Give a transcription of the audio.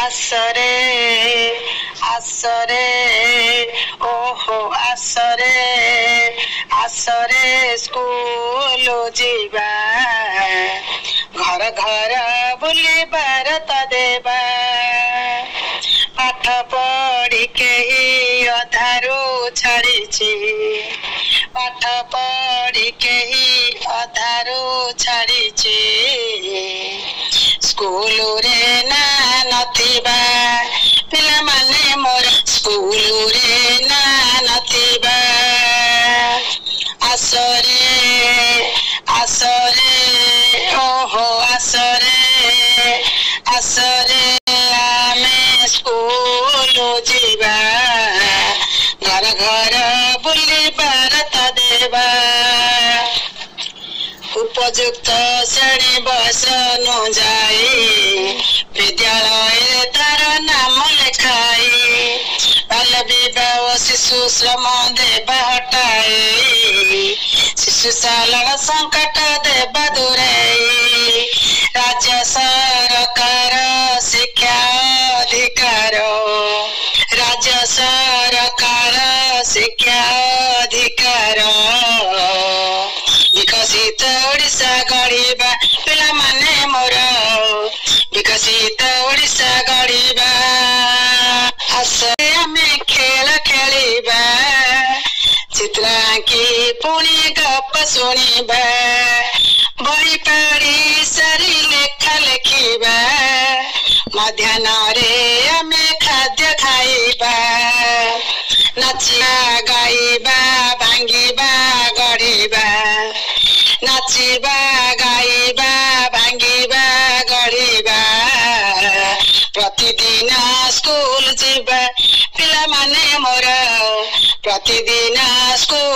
आसरे आसरे ओहो आसरे आसरे स्कूल जीवा घर घर बुली भारत देवा पाठ पढ़ी के ही अधारू छाड़ी पाठ पढ़ी के ही अधारू छाड़ी स्कूल रे ना नथिबा पिला माने मोर स्कूल रे ना नथिबा आसरे आसरे ओहो आसरे आसरे आमे स्कूल जीवा घर घर बुली भारत देवा उपयुक्त श्रेणी बस न जाए विद्यालय तार नाम लेखाई बाल विवाह शिशु श्रम देवा हटाए शिशु सालन संकट देवा दूराई राज्य सरकार शिक्षा अधिकार राज्य सरकार शिक्षा अधिकार विकसित ओडिशा गढ़ा पिला माने मोर विकसित ओडिशा गढ़ा आसरे आमे खेल खेलिबा चित्र आंकी पुणी गप शुणिबा बही पढ़ी सारी लेखा लेखिबा मध्याह्न रे आमे खाद्य खाइबा नाचिबा गाइबा भांगिबा गढ़िबा नाचिबा गाइबा भांगिबा गढ़िबा प्रतिदिन स्कूल जीवा पिला माने मोर प्रतिदिन स्कूल